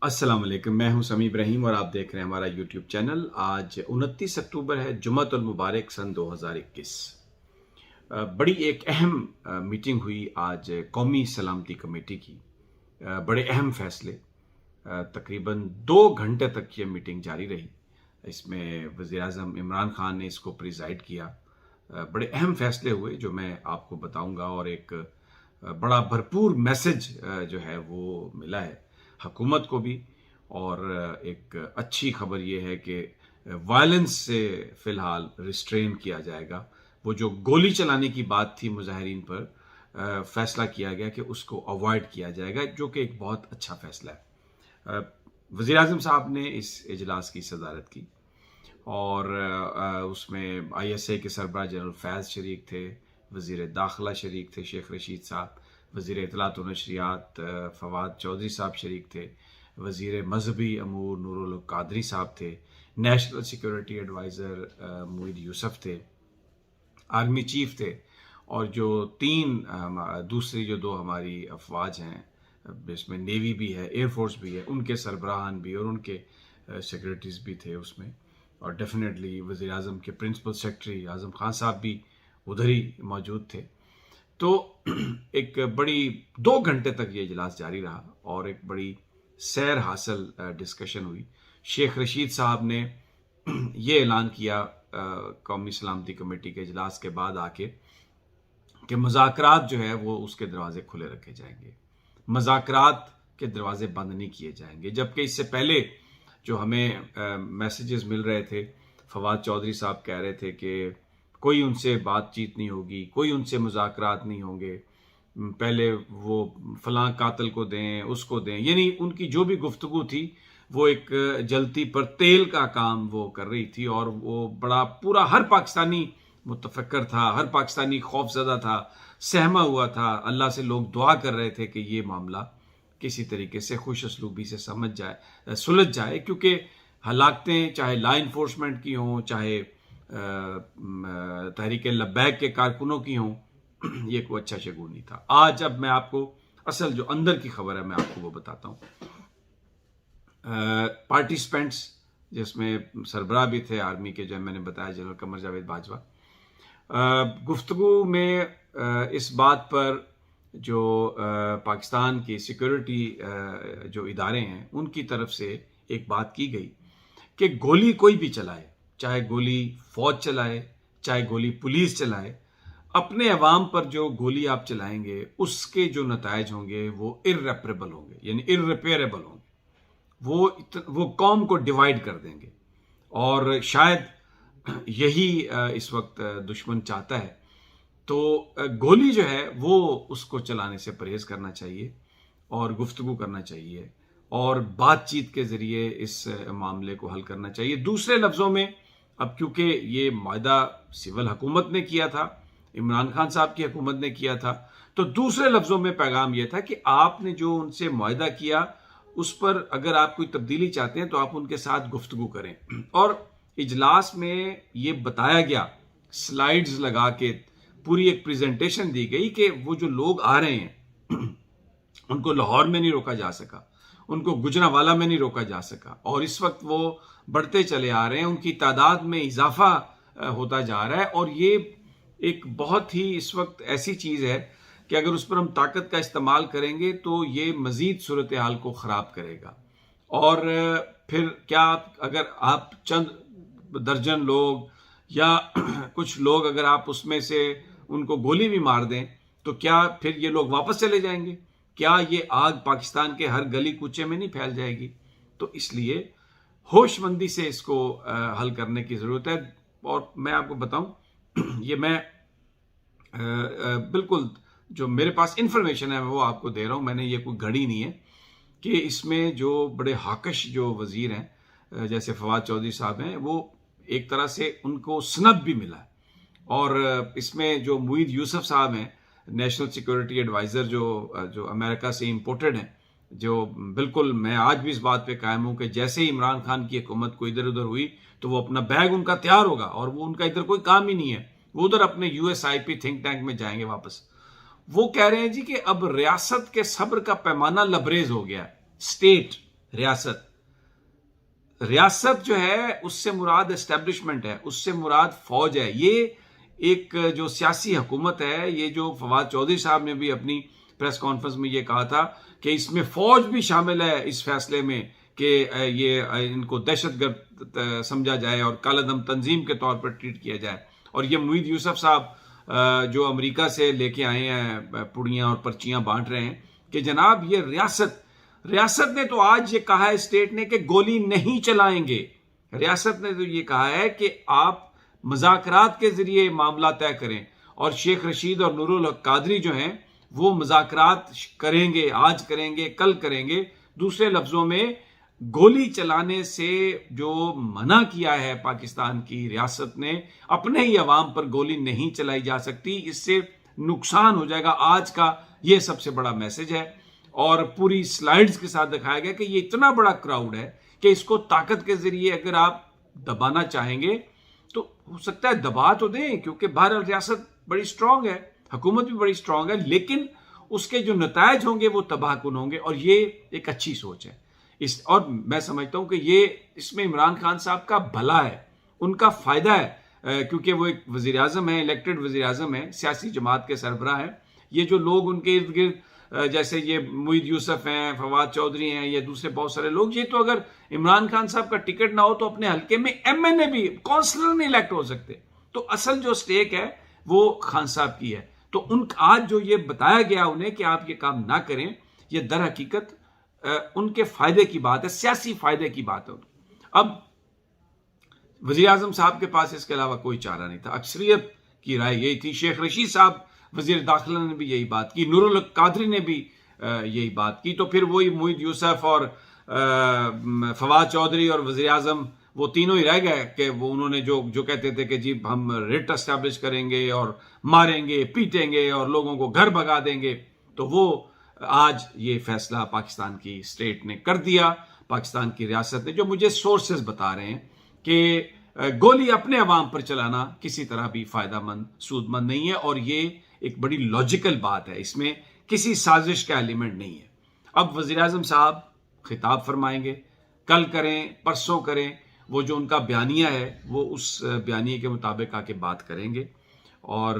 अस्सलाम वालेकुम, मैं हूं समी इब्राहिम और आप देख रहे हैं हमारा यूट्यूब चैनल। आज 29 अक्टूबर है, जुम्मतुल मुबारक सन 2021। बड़ी एक अहम मीटिंग हुई आज कौमी सलामती कमेटी की। बड़े अहम फैसले, तकरीबन 2 घंटे तक ये मीटिंग जारी रही। इसमें वज़ीर-ए-आज़म इमरान खान ने इसको प्रिजाइड किया। बड़े अहम फैसले हुए जो मैं आपको बताऊंगा, और एक बड़ा भरपूर मैसेज जो है वो मिला है हुकूमत को भी। और एक अच्छी खबर ये है कि वायलेंस से फ़िलहाल रिस्ट्रेन किया जाएगा। वो जो गोली चलाने की बात थी मुजाहिरीन पर, फैसला किया गया कि उसको अवॉइड किया जाएगा, जो कि एक बहुत अच्छा फैसला है। वज़ीर-ए-आज़म साहब ने इस इजलास की सदारत की और उसमें ISA के सरबराह जनरल फैज़ शरीक थे, वज़ीर दाखिला शरीक थे शेख रशीद साहब, वज़ीर इत्तलात व नशरियात फवाद चौधरी साहब शरीक थे, वज़ीर मजहबी अमूर नूरुल कादरी साहब थे, national security adviser Moeed Yusuf थे, आर्मी चीफ थे, और जो दूसरी जो दो हमारी अफवाज हैं, इसमें नेवी भी है, एयरफोर्स भी है, उनके सरबराहान भी और उनके सेक्रेटरीज भी थे उसमें। और डेफिनेटली वज़ीर-ए-आज़म के प्रिंसिपल सेक्रेटरी आज़म खान साहब भी उधर ही मौजूद थे। तो एक बड़ी 2 घंटे तक ये इजलास जारी रहा और एक बड़ी सैर हासिल डिस्कशन हुई। शेख रशीद साहब ने ये ऐलान किया कौमी सलामती कमेटी के इजलास के बाद आके कि मुज़ाकरात जो है वो उसके दरवाजे खुले रखे जाएंगे, मुज़ाकरात के दरवाजे बंद नहीं किए जाएंगे। जबकि इससे पहले जो हमें मैसेजेस मिल रहे थे, फवाद चौधरी साहब कह रहे थे कि कोई उनसे बातचीत नहीं होगी, कोई उनसे मुज़ाकरात नहीं होंगे, पहले वो फलां कातिल को दें, उसको दें, यानी उनकी जो भी गुफ्तगू थी वो एक जलती पर तेल का काम वो कर रही थी। और वो बड़ा पूरा हर पाकिस्तानी मुतफक्कर था, हर पाकिस्तानी खौफज़दा था, सहमा हुआ था। अल्लाह से लोग दुआ कर रहे थे कि ये मामला किसी तरीके से खुश असलूबी से सुलझ जाए, क्योंकि हलाकतें चाहे लॉ इन्फोर्समेंट की हों, चाहे तहरीक लब्बैक के कारकुनों की हों, ये कोई अच्छा शगुन नहीं था। आज अब मैं आपको असल जो अंदर की खबर है मैं आपको वो बताता हूँ। पार्टिसिपेंट्स जिसमें सरबराह भी थे आर्मी के, जो मैंने बताया जनरल कमर जावेद बाजवा, गुफ्तगू में इस बात पर जो पाकिस्तान की सिक्योरिटी जो इदारे हैं उनकी तरफ से एक बात की गई कि गोली कोई भी चलाए, चाहे गोली फौज चलाए, चाहे गोली पुलिस चलाए, अपने अवाम पर जो गोली आप चलाएंगे उसके जो नतायज होंगे वो इर्रेपरेबल होंगे, यानी इर्रिपेयरेबल होंगे। वो कौम को डिवाइड कर देंगे। और शायद यही इस वक्त दुश्मन चाहता है। तो गोली जो है वो उसको चलाने से परहेज करना चाहिए और गुफ्तगू करना चाहिए और बातचीत के ज़रिए इस मामले को हल करना चाहिए। दूसरे लफ्ज़ों में, अब क्योंकि ये मायदा सिविल हुकूमत ने किया था, इमरान खान साहब की हुकूमत ने किया था, तो दूसरे लफ्ज़ों में पैगाम ये था कि आपने जो उनसे मायदा किया उस पर अगर आप कोई तब्दीली चाहते हैं तो आप उनके साथ गुफ्तगू करें। और इजलास में ये बताया गया, स्लाइड्स लगा के पूरी एक प्रेजेंटेशन दी गई कि वो जो लोग आ रहे हैं उनको लाहौर में नहीं रोका जा सका, उनको गुजरांवाला में नहीं रोका जा सका, और इस वक्त वो बढ़ते चले आ रहे हैं, उनकी तादाद में इजाफा होता जा रहा है। और ये एक बहुत ही इस वक्त ऐसी चीज़ है कि अगर उस पर हम ताकत का इस्तेमाल करेंगे तो ये मज़ीद सूरत हाल को ख़राब करेगा। और फिर क्या अगर आप चंद दर्जन लोग या कुछ लोग अगर आप उसमें से उनको गोली भी मार दें तो क्या फिर ये लोग वापस चले जाएंगे? क्या ये आग पाकिस्तान के हर गली कूचे में नहीं फैल जाएगी? तो इसलिए होशमंदी से इसको हल करने की ज़रूरत है। और मैं आपको बताऊं, ये मैं बिल्कुल जो मेरे पास इंफॉर्मेशन है वो आपको दे रहा हूं, मैंने ये कोई घड़ी नहीं है कि इसमें जो बड़े हाकश जो वजीर हैं जैसे फवाद चौधरी साहब हैं, वो एक तरह से उनको स्नब भी मिला है। और इसमें जो मुईद यूसुफ साहब हैं, नेशनल सिक्योरिटी एडवाइज़र जो अमेरिका से इंपोर्टेड हैं, जो बिल्कुल मैं आज भी इस बात पे कायम हूँ कि जैसे ही इमरान खान की हुकूमत को इधर उधर हुई तो वो अपना बैग उनका तैयार होगा और वो उनका इधर कोई काम ही नहीं है, वो उधर अपने USIP थिंक टैंक में जाएंगे वापस। वो कह रहे हैं जी कि अब रियासत के सब्र का पैमाना लबरेज हो गया, स्टेट ریاست ریاست جو ہے اس سے مراد اسٹیبلشمنٹ ہے، اس سے مراد فوج ہے. یہ ایک جو سیاسی حکومت ہے، یہ جو فواد چودھری صاحب نے بھی اپنی پریس کانفرنس میں یہ کہا تھا کہ اس میں فوج بھی شامل ہے اس فیصلے میں کہ یہ ان کو دہشت گرد سمجھا جائے اور کالعدم تنظیم کے طور پر ٹریٹ کیا جائے. اور یہ موید یوسف صاحب جو امریکہ سے لے کے آئے ہیں پڑیاں اور پرچیاں بانٹ رہے ہیں کہ جناب یہ ریاست نے تو آج یہ کہا ہے اسٹیٹ نے کہ گولی نہیں چلائیں گے. ریاست نے تو یہ کہا ہے کہ آپ مذاکرات کے ذریعے معاملہ طے کریں، اور شیخ رشید اور نور الحق قادری جو ہیں وہ مذاکرات کریں گے، آج کریں گے، کل کریں گے. دوسرے لفظوں میں گولی چلانے سے جو منع کیا ہے پاکستان کی ریاست نے، اپنے ہی عوام پر گولی نہیں چلائی جا سکتی، اس سے نقصان ہو جائے گا. آج کا یہ سب سے بڑا میسج ہے، اور پوری سلائیڈز کے ساتھ دکھایا گیا کہ یہ اتنا بڑا کراؤڈ ہے کہ اس کو طاقت کے ذریعے اگر آپ دبانا چاہیں گے تو ہو سکتا ہے دبا تو دیں، کیونکہ بہرحال ریاست بڑی سٹرونگ ہے، حکومت بھی بڑی سٹرونگ ہے، لیکن اس کے جو نتائج ہوں گے وہ تباہ کن ہوں گے. اور یہ ایک اچھی سوچ ہے، اور میں سمجھتا ہوں کہ اس میں عمران خان صاحب کا بھلا ہے، ان کا فائدہ ہے، کیونکہ وہ ایک وزیر اعظم ہیں، الیکٹڈ وزیر اعظم ہیں، سیاسی جماعت کے سربراہ ہیں. یہ جو لوگ ان کے ارد گرد جیسے یہ موید یوسف ہیں، فواد چودھری ہیں، یا دوسرے بہت سارے لوگ، یہ تو اگر عمران خان صاحب کا ٹکٹ نہ ہو تو اپنے حلقے میں ایم این اے بھی، کونسلر نہیں الیکٹ ہو سکتے. تو اصل جو سٹیک ہے وہ خان صاحب کی ہے. تو آج جو یہ بتایا گیا انہیں کہ آپ یہ کام نہ کریں، یہ در حقیقت ان کے فائدے کی بات ہے، سیاسی فائدے کی بات ہے. اب وزیر اعظم صاحب کے پاس اس کے علاوہ کوئی چارہ نہیں تھا، اکثریت کی رائے یہی تھی. شیخ رشید صاحب وزیر داخلہ نے بھی یہی بات کی، نور الحق قادری نے بھی یہی بات کی. تو پھر وہی موید یوسف اور فواد چودھری اور وزیر اعظم وہ تینوں ہی رہ گئے کہ وہ انہوں نے جو کہتے تھے کہ جی ہم ریٹ اسٹیبلش کریں گے اور ماریں گے، پیٹیں گے اور لوگوں کو گھر بھگا دیں گے. تو وہ آج یہ فیصلہ پاکستان کی اسٹیٹ نے کر دیا، پاکستان کی ریاست نے، جو مجھے سورسز بتا رہے ہیں کہ گولی اپنے عوام پر چلانا کسی طرح بھی فائدہ مند، سود مند نہیں ہے. اور یہ ایک بڑی لاجیکل بات ہے، اس میں کسی سازش کا ایلیمنٹ نہیں ہے. اب وزیر اعظم صاحب خطاب فرمائیں گے، کل کریں، پرسوں کریں، وہ جو ان کا بیانیہ ہے وہ اس بیانیے کے مطابق آ کے بات کریں گے. اور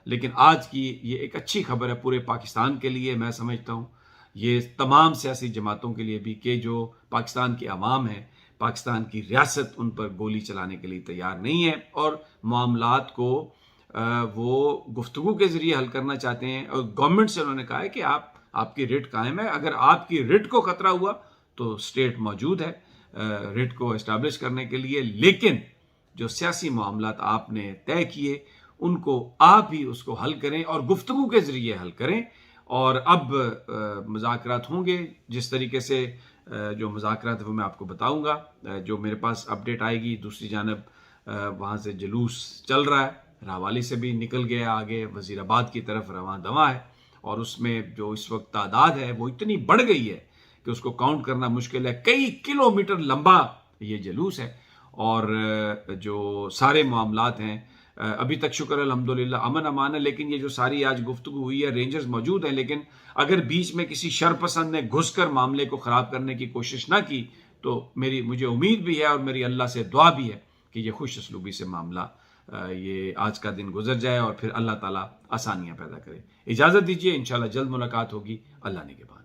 لیکن آج کی یہ ایک اچھی خبر ہے پورے پاکستان کے لیے، میں سمجھتا ہوں یہ تمام سیاسی جماعتوں کے لیے بھی، کہ جو پاکستان کی عوام ہے، پاکستان کی ریاست ان پر گولی چلانے کے لیے تیار نہیں ہے، اور معاملات کو وہ گفتگو کے ذریعے حل کرنا چاہتے ہیں. اور گورنمنٹ سے انہوں نے کہا ہے کہ آپ کی ریٹ قائم ہے، اگر آپ کی ریٹ کو خطرہ ہوا تو اسٹیٹ موجود ہے ریٹ کو اسٹیبلش کرنے کے لیے، لیکن جو سیاسی معاملات آپ نے طے کیے ان کو آپ ہی اس کو حل کریں اور گفتگو کے ذریعے حل کریں. اور اب مذاکرات ہوں گے، جس طریقے سے جو مذاکرات وہ میں آپ کو بتاؤں گا، جو میرے پاس اپڈیٹ آئے گی. دوسری جانب وہاں سے جلوس چل رہا ہے، راوالی سے بھی نکل گیا آگے، وزیر آباد کی طرف رواں دواں ہے، اور اس میں جو اس وقت تعداد ہے وہ اتنی بڑھ گئی ہے کہ اس کو کاؤنٹ کرنا مشکل ہے. کئی کلومیٹر لمبا یہ جلوس ہے، اور جو سارے معاملات ہیں ابھی تک شکر الحمدللہ امن امان ہے. لیکن یہ جو ساری آج گفتگو ہوئی ہے، رینجرز موجود ہیں، لیکن اگر بیچ میں کسی شرپسند نے گھس کر معاملے کو خراب کرنے کی کوشش نہ کی تو مجھے امید بھی ہے اور میری اللہ سے دعا بھی ہے کہ یہ خوش اسلوبی سے معاملہ یہ آج کا دن گزر جائے اور پھر اللہ تعالیٰ آسانیاں پیدا کرے. اجازت دیجیے، انشاءاللہ جلد ملاقات ہوگی. اللہ نے کے بعد.